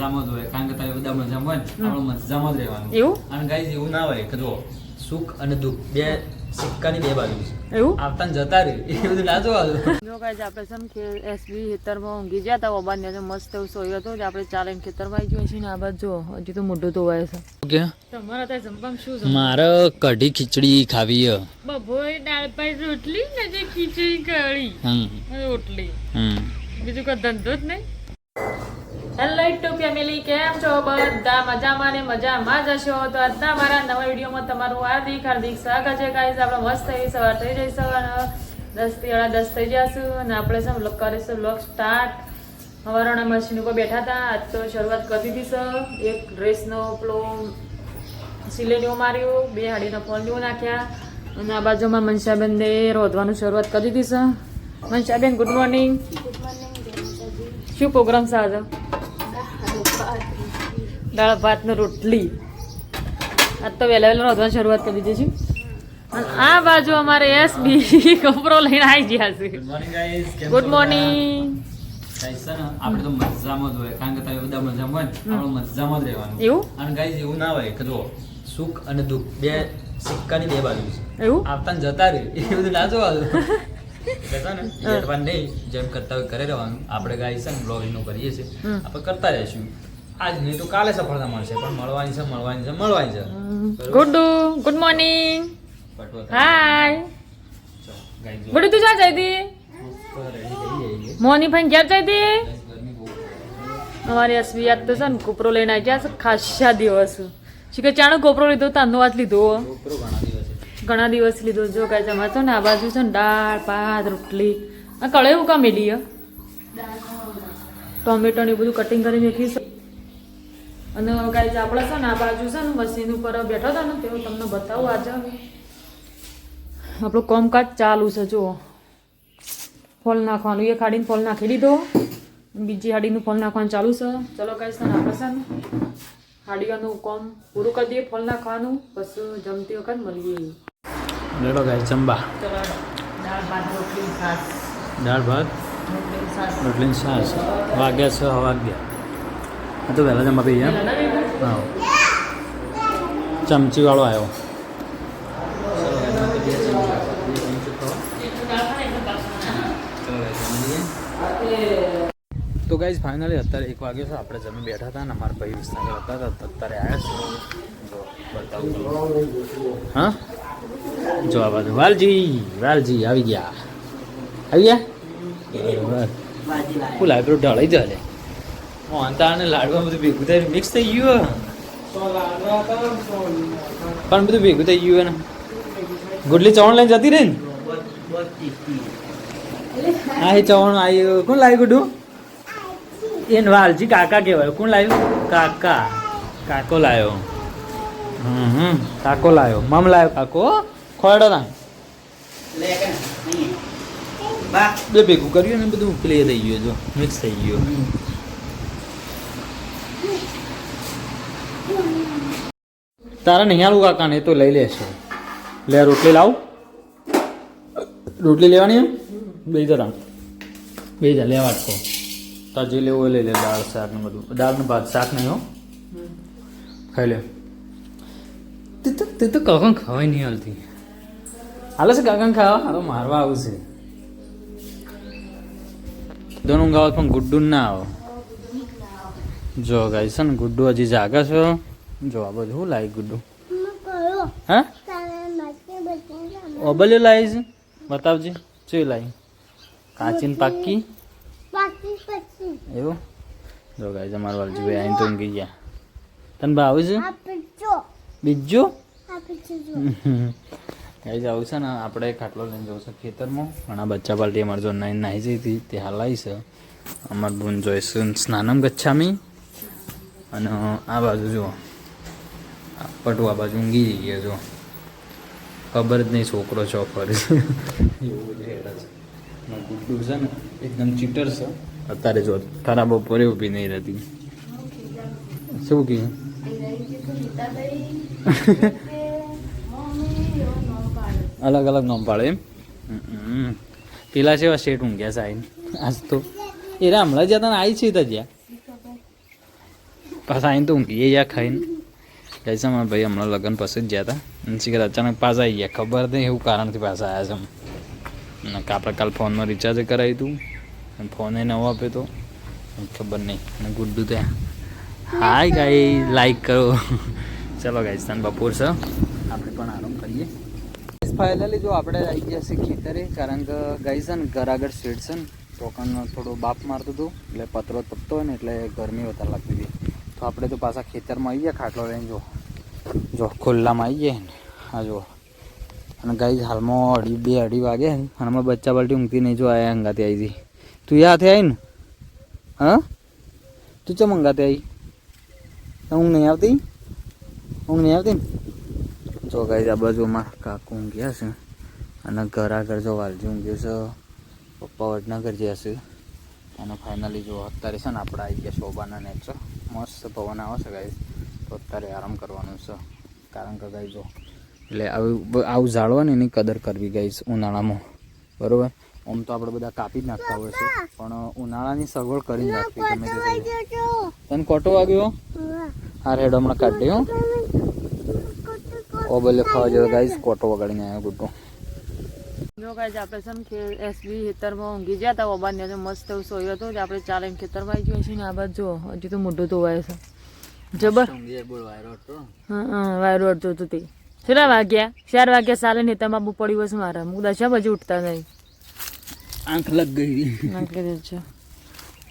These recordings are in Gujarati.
મજામાં જ હોય, કારણ કે તમે બધા મજામાં હોય ને આપણે મજામાં જ રહેવાનું. એવું અને ગાઈઝ એવું ના હોય કે જો સુખ અને દુઃખ બે સિક્કાની બે બાજુ છે. એવું આવતા ને જતા રહે એ બધું ના જોવાનું. જો ગાઈઝ આપણે છે ને કે એસબી ખેતરમાં ઊંઘી ગયા હતા ઓબાને મસ્ત એવું સોયો હતો આપણે ચાલીને ખેતરમાં આવી ગયો છીએ ને આ બાજુ જો હજી તો મોઢું ધોવાય છે. ઓકે તમારા ત્યાં જમવામાં શું છે? મારે કઢી ખીચડી ખાવી હે. બપોરે દાળ ભાત રોટલી ને જે ખીચડી કઢી રોટલી બીજું કોઈ ધંધો જ નહીં. હેલો યુટ્યુબ ફેમિલી, કેમ છો બધા? મજામાં ને મજામાં જ હશો. તો આજના મારા નવા વિડીયોમાં તમારું હાર્દિક સ્વાગત છે. ગાઈઝ આપણે મસ્ત એવી સવાર થઈ જઈ સવાર 10 થી 10:30 થઈ જશું અને આપણે છે વ્લોગ કરીશું. વ્લોગ સ્ટાર્ટ સવારના મશીન ઉપર બેઠા હતા. આજ તો શરૂઆત કરી દીધી છે. એક ડ્રેસનો પેલો સિલેટીઓ માર્યું, 2 હાડીનો ફોલ્ડીઓ નાખ્યા અને આ બાજુમાં મનસાબેનને રોધવાનું શરૂઆત કરી દીધી છે. મનસાબેન ગુડ મોર્નિંગ. શું પ્રોગ્રામ છે આજે? દાળ ભાત ને રોટલી. આજ તો વહેલા રોધવાની શરૂઆત કરી દીધી છે. અને આ બાજુ અમારે એસબી કપરો લઈને આવી ગયા છે. Good morning guys. Good morning. Guys છે ને આપણે તો મજામાં જ હોય, કારણ કે તમે બધા મજામાં હોય ને આપણે મજામાં જ રહેવાનું. એવું અને ગાઈઝ એવું ના હોય કે જો સુખ અને દુઃખ બે સિક્કાની બે બાજુ છે. એવું આવતા ને જતા રહે એ બધું ના જોવાનું. નહીં જેમ કરતા હોય કરે રહેવાનું. આપણે ગાય છે ને બ્લોગિંગ કરીએ છીએ, આપણે કરતા રહીશું. આજ નહીં તો કાલે સફળતા મળશે, પણ મળવાની છે ગુડ મોર્નિંગ. હાય બડી તું ક્યાં જઈ હતી? મોની ભાઈ ક્યાં જઈ હતી? અમારી એસબી યાદ તો છે ને કોપરો લઈને આવી ગયા છે. ખાસા દિવસ શીખે ચાણો કોપરો લીધો, તાંદો વાત લીધો, ઘણા દિવસ લીધો. જો કાંઈ જમા તો ને આ બાજુ છે ને દાળ ભાત રોટલી. આ કળે એવું કામ મેલી ટોમેટો ને બધું કટિંગ કરી મેકી છે. અને કાંઈ આપણે છે ને આ બાજુ છે ને મશીન ઉપર બેઠો હતો ને તેવું તમને બતાવું. આજે આપણું કામકાજ ચાલુ છે. જુઓ ફોલ નાખવાનું, એક હાડીને ફોલ નાખી દીધો, બીજી હાડીનું ફોલ નાખવાનું ચાલુ છે. ચલો કાંઈ છે ને આપણે છે ને હાડીઓનું કામ પૂરું કરી દઈએ, ફોલ નાખવાનું, પછી જમતી વખત મળીએ. લેડો ગાઈસ જમવા. ચલો દાળ ભાત રોટલી છાશ. દાળ ભાત રોટલી છાશ. વાગ્યા 6 વાગ્યા. આ તો વહેલા જમવા પી ગયા. હા ચમચી વાળો આવ્યો. તો ગાઈઝ ફાઇનલી અત્યારે 1 વાગ્યો છે. આપણે જમી બેઠા હતા ને અમારા ભાઈ વિસ્તાર હતા અત્યારે આવ્યા છે. હા જો આ બાજુ વાલજી આવી ગયા. ફૂલ આઈબ્રો ઢળાઈ જાય. મોહનતા અને લાડવા બધું ભેગું થઈ મિક્સ થઈ ગયું. પણ બધું ભેગું થઈ ગયું ને. ગુડલી ચવણ લઈને જતી રહી ને. હા એ ચવણ આવ્યું. કોણ લાવી ગુડું? એને વાલજી કાકા કહેવાય. કોણ લાવ્યું? કાકો લાવ્યો. કાકો લાવ્યો. મમ લાવ્યો કાકો. ખોડો ના બે ભેગું કર્યું ને બધું પ્લે થઈ ગયું. જો મિક્સ થઈ ગયું. તારા નહીં આવું કાકા ને તો લઈ લેશે. લે રોટલી લાવ. રોટલી લેવાની બે જા લેવા જ કહો. તાર જે લેવું લઈ લે. દાળ શાક ને બધું. દાળ ને ભાત શાક નહીં હો. ખાઈ લે. તે તો કાકા ખવાય નહીં હાલતી. હાલે છે કાકા ખાવા? હાલો મારવા આવું છે. દોનું ગાવ પણ ગુડ્ડુ ના આવો. જો ગાય છે ને ગુડ્ડુ હજી જાગે છે. જો આ બધું શું લાવી ગુડ્ડુ? હા ઓબલ્યો લાવી છે? બતાવજે. ચેવી લાવી? કાચી ને પાકી એવું? જો ગાય તમારા વાલજી ભાઈ આવીને તો ઊંઘી ગયા. તને ભાવે છે બીજું? ગાય આવું છે ને આપણે ખાટલો લઈને જવું છે ખેતરમાં. ઘણા બચ્ચા પાલટી અમારે જો નાહી જઈ હતી તે હાલ આવી છે. અમારે બૂન જોઈશું સ્નાનમ ગચ્છામી. અને આ બાજુ જુઓ પટુ આ બાજુ ઊંઘી જઈએ. જો ખબર જ નહીં છોકરો ચોક કરે છે એવું છે. ગુડ્ડુ છે ને એકદમ ચીટર છે. અત્યારે જો ખરાબ બપોરે ઊભી નહીં રહેતી. શું કહ્યું? અલગ અલગ નામ પાડે એમ. પેલા છે શેઠ ઊંઘ્યા સાહેબ આજ તો. એ હમણાં જ્યાં તને આવી છે ત્યાં પાછા આવીને તો ઊંઘીએ યા ખાઈને જાય છે મારા ભાઈ હમણાં લગ્ન પછી જ ગયા હતા અને શીખર અચાનક પાછા આવી ગયા ખબર નહીં એવું કારણથી પાછા આવ્યા છે અને આપણે કાલ ફોનમાં રિચાર્જ કરાવી હતું અને ફોન એ નવો આપ્યો તો ખબર નહીં અને ગુડ્ડુ ત્યાં હાય ગાઈ લાઈક કરો ચલો ગાઈ તને બપોર છે આપણે પણ આરામ કરીએ ફાઇનલી જો આપણે આવી ગયા છે ખેતરે કારણ કે ગાઈ છે ને ઘર આગળ શેડ છે ને ટોકન થોડો બાપ મારતું હતું એટલે પતરો તપતો હોય ને એટલે ગરમી વધારે લાગતી હતી તો આપણે તો પાછા ખેતરમાં આવી ગયા ખાટલો લઈને જો ખુલ્લામાં આવી ગયા ને હા જો અને ગાઈ હાલમાં 2:30 વાગે અને અમારા બચ્ચા બાલટી ઊંઘતી નહીં જો આયા હંગાતી આવી હતી તું યાદ આવી ને હા તું ચમ હંગાતી આવી ઊંઘ નહીં આવતી ને જો ગાઈ આ બાજુમાં કાકુ ઊંઘ્યા છે અને ઘર આગળ જો વાલજી ઊંઘ્યું છે પપ્પા વડનગર જ્યાં છે અને ફાઇનલી જો અત્યારે છે ને આપણે આવી ગયા શોભાના નેચર મસ્ત પવન આવે છે ગાઈ તો અત્યારે આરામ કરવાનું છે કારણ કે ગાઈ જો એટલે આવું ઝાડવા ને એની કદર કરવી ગાઈ ઉનાળામાં બરાબર આમ તો આપણે બધા કાપી જ નાખતા હોય છે પણ ઉનાળાની સગવડ કરી નાખવી ગમે તે તને કોટો વાગ્યો હા રેડ હમણાં કાઢી હો ઓ બોલે ખાવા જેવો ગાઈસ કોટો વગાડીને આવ્યો ગુડ્ડો જો ગાઈસ આપણે સમ કે એસબી ખેતરમાં ઊંઘી ગયા હતા ઓબાને મસ્ત એવું સોયો હતો આપણે ચાલીને ખેતરમાં આવી ગયો છે ને આ બાજુ જો હજી તો મોઢું ધોવાય છે જબર હા વાયરો અડતો હતો તે કેટલા વાગ્યા 4 વાગ્યા ચાલે ને તમે બહુ પડી વસ મારા હું દશા બજે ઉઠતા નહીં આંખ લગ ગઈ આંખ લગ છે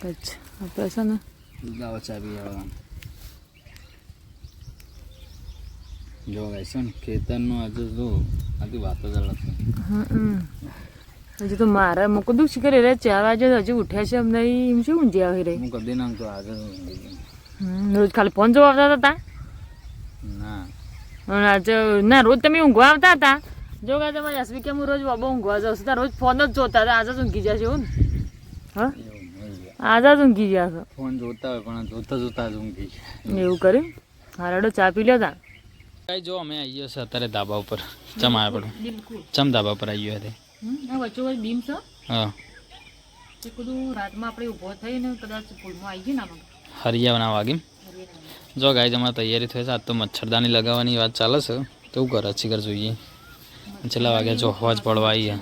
કચ્છ આપણે છે ને ગાવા ચાબી આવવાનું જો ગાઈસ ને ખેતરનો આજે જો આથી વાત જ અલગ છે હજી તો મારા મૂકું દુઃખ કરે રે 4 વાગે હજી ઉઠ્યા છે એમ નહીં એમ શું ઊંઘી આવી રહી હું કદી નામ તો આજે રોજ ખાલી ફોન જોવા આવતા હતા ના આજે ના રોજ તમે ઊંઘવા આવતા હતા જો કે તમારે એસબી કે હું રોજ બાબા ઊંઘવા જાઉં છું રોજ ફોન જ જોતા હતા આજે જ ઊંઘી જાય છે એવું ને હા આજે જ ઊંઘી ગયા છો ફોન જોતા હોય પણ જોતા જ ઊંઘી એવું કર્યું હારાડો ચા પી લ્યો તા કઈ જો અમે આવી ગયો છે અત્યારે ધાબા ઉપર ચમ આવ્યા પડું ચમ ધાબા પર આવી ગયો હતી વચ્ચે વચ્ચે બીમ છે હા એ બધું રાતમાં આપણે ઊભો થઈને કદાચ પુલમાં આવી ગયું ને હરિયાના વાગી જો ગાય અમારે તૈયારી થઈ છે આજ તો મચ્છરદાની લગાવવાની વાત ચાલે છે તો એવું કરે શીખર જોઈએ છેલ્લા વાગ્યા જો હોજ પડવા આવી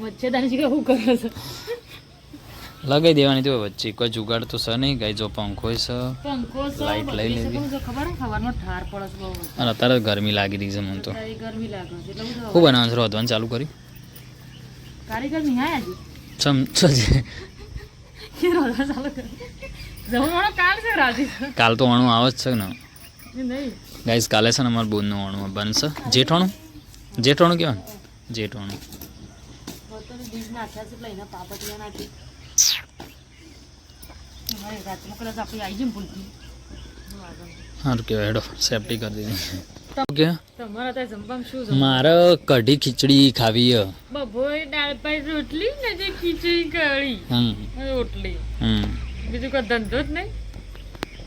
મચ્છરદાની શીખર શું કરે છે લગાવી દેવાની તો વચ્ચે કોઈ જુગાડ તો છે નહીં ગાય જો પંખો છે પંખો છે લાઈટ લઈ લેવી ખબર ખબરનો ઠાર પડે છે બહુ અને અત્યારે ગરમી લાગી રહી છે મને તો ગરમી લાગે છે એટલે શું બનાવવાનું છે રોધવાનું ચાલુ કરી કારીગર નહીં આયા જી ચમ છે કે રોધવા ચાલુ કરી જમવાનો કાલ છે રાજી કાલ તો અણું આવે જ છે ને નહીં ગાઈસ કાલે છે ને અમારું બોનનું અણું બનશે જેઠાણું કહેવાય ને જેઠાણું બીજ નાખ્યા છે એટલે એના પાપડિયા નાખી અમારે રાતમાં કદાચ આપણે આવી જઈએ ભૂલથી સારું કહેવાય હેડો સેફટી કરી દીધી ઓકે તમારા ત્યાં જમવામાં શું મારે કઢી ખીચડી ખાવી હે બપોરે દાળ ભાત રોટલી ને જે ખીચડી કઢી રોટલી બીજું કોઈ ધંધો જ નહીં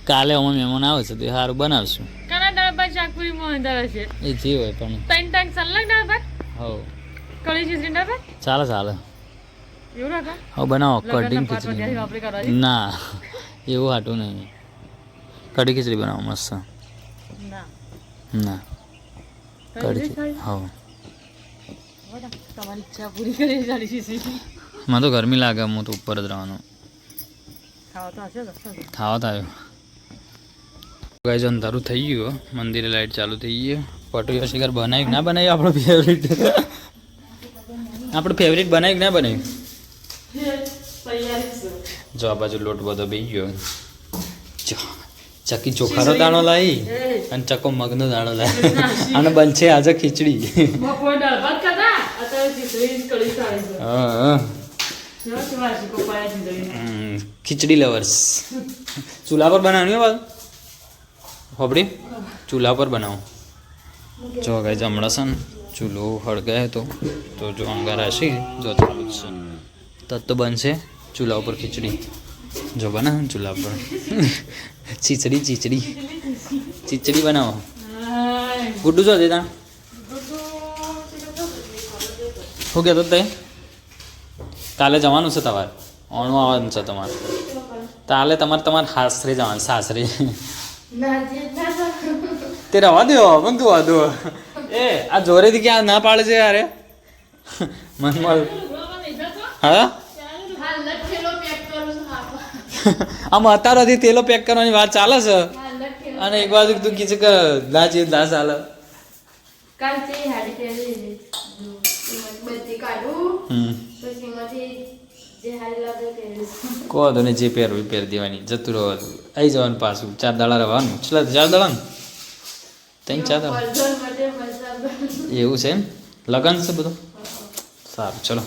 કાલે અમે મહેમાન આવે છે તો સારું બનાવશું કાના દાળ ભાત શાકપુરી મોહનદાર છે એ જે હોય પણ 3 ટાઈમ સલાડ દાળ ભાત હો કઢી ખીચડી દાળ ભાત ચાલે એવું રાખા હવે બનાવો કઢી લગ્નના 5 ખીચડી વાગ્યાથી આપણે કરવા છે ના એવું હાટું નહીં કઢી ખીચડી બનાવો મસ્ત ના ના કઢી હા તમારી ઈચ્છા પૂરી કરી ચાલી છે મને તો ગરમી લાગે હું તો ઉપર જ રહેવાનું ખાવા તો હશે ખાવા તો આવ્યો ગાઈસ અંધારું થઈ ગયું મંદિરે લાઈટ ચાલુ થઈ ગઈ પટોયો શિકાર બનાવ્યું ના બનાવ્યું આપણો ફેવરેટ બનાવ્યું ના બનાવ્યું જો આ બાજુ લોટ બધો બેસી ગયો ચકી ચોખાનો દાણો લાવી અને ચકો મગનો દાણો લાવી અને બનશે આજે ખીચડી બપોર દાળ ભાત ખાધા અત્યારે ખીચડી કઢી ખાઈ છે હા ખીચડી લવર્સ ચૂલા પર બનાવવાની હોય હોબડી ચૂલા પર બનાવો જો ગાઈસ હમણાં છે ને ચૂલો હળગાય તો જો અંગાર હશે જો ચાલુ જ છે તો બનશે ચૂલા ઉપર ખીચડી જો બનાવો ચૂલા પર ચીચડી બનાવો ગુડ્ડુ જો દેતા શું કહેતો તે કાલે જવાનું છે તમારે ઓણું આવવાનું છે તમારે કાલે તમારે સાસરે જવાનું સાસરે તે રવા દો પણ તું વાંધો એ આ જોરેથી ક્યાં ના પાડે છે યાર મનમલ હા આમ અત્યારથી તેલો પેક કરવાની વાત ચાલે છે અને એક બાજુ તું કીધું કે લાજ ચાલે કહો તો ને જે પહેરવું પહેર દેવાની જતું રહેવાનું આવી જવાનું પાછું 4 દાડા રહેવાનું છેલ્લા 4 દાડા ને 3-4 દાડા એવું છે એમ લગન છે બધું સારું ચલો